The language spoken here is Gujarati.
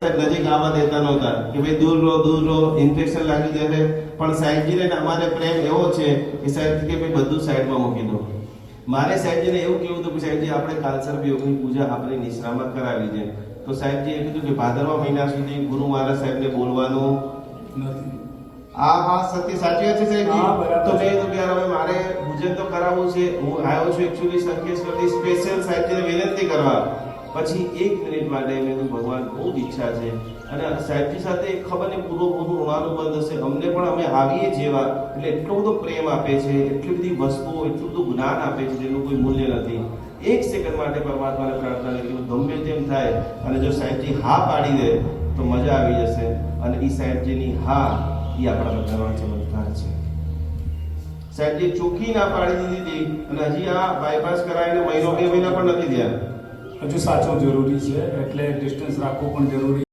નજીક આવવા દેતા નહોતા કે ભાઈ દૂર રહો ઇન્ફેક્શન લાગી જશે, પણ સાહેબજીને અમારે પ્રેમ એવો છે કે સાહેબ કે ભાઈ બધું સાઈડમાં મૂકી દો. મારે સાહેબજીને એવું કેવું હતું કે સાહેબજી આપણે કાલસર્પ યોગની પૂજા આપણે નિશ્રામાં કરાવી છે. તો સાહેબજીએ કીધું કે ભાદરવા મહિના સુધી ગુરુ મહારાજ સાહેબને બોલવાનું નથી. આ સત્ય સાચી વાત છે હા, સાહેબજી. બરાબર. તો મેં કીધું કે યાર હવે મારે પૂજન તો કરાવવું છે, હું આવ્યો છું એકચ્યુઅલી સંકેશ્વરથી સ્પેશિયલ સાહેબજીને વિનંતી કરવા. પછી 1 મિનિટ માટે મેં કીધું ભગવાન બહુ જ ઈચ્છા છે અને સાહેબજી સાથે ખબર નહીં પૂરું ઋણાનુબંધ હશે, અમને પણ અમે આવીએ જેવા એટલે એટલો બધો પ્રેમ આપે છે, એટલી બધી વસ્તુઓ, એટલું બધું જ્ઞાન આપે છે જેનું કોઈ મૂલ્ય નથી. 1 સેકન્ડ માટે પરમાત્માને પ્રાર્થના કરી ગમે તેમ થાય અને જો સાહેબજી હા પાડી દે તો મજા આવી જશે. અને એ સાહેબજીની હા એ આપણા બધાનો ચમત્કાર છે. સાહેબજી ચોખ્ખી ના પાડી દીધી અને હજી આ બાયપાસ કરાવીને મહિનો 2 મહિના પણ નથી થયા. હજુ સાચો જરૂરી છે, એટલે ડિસ્ટન્સ રાખવું પણ જરૂરી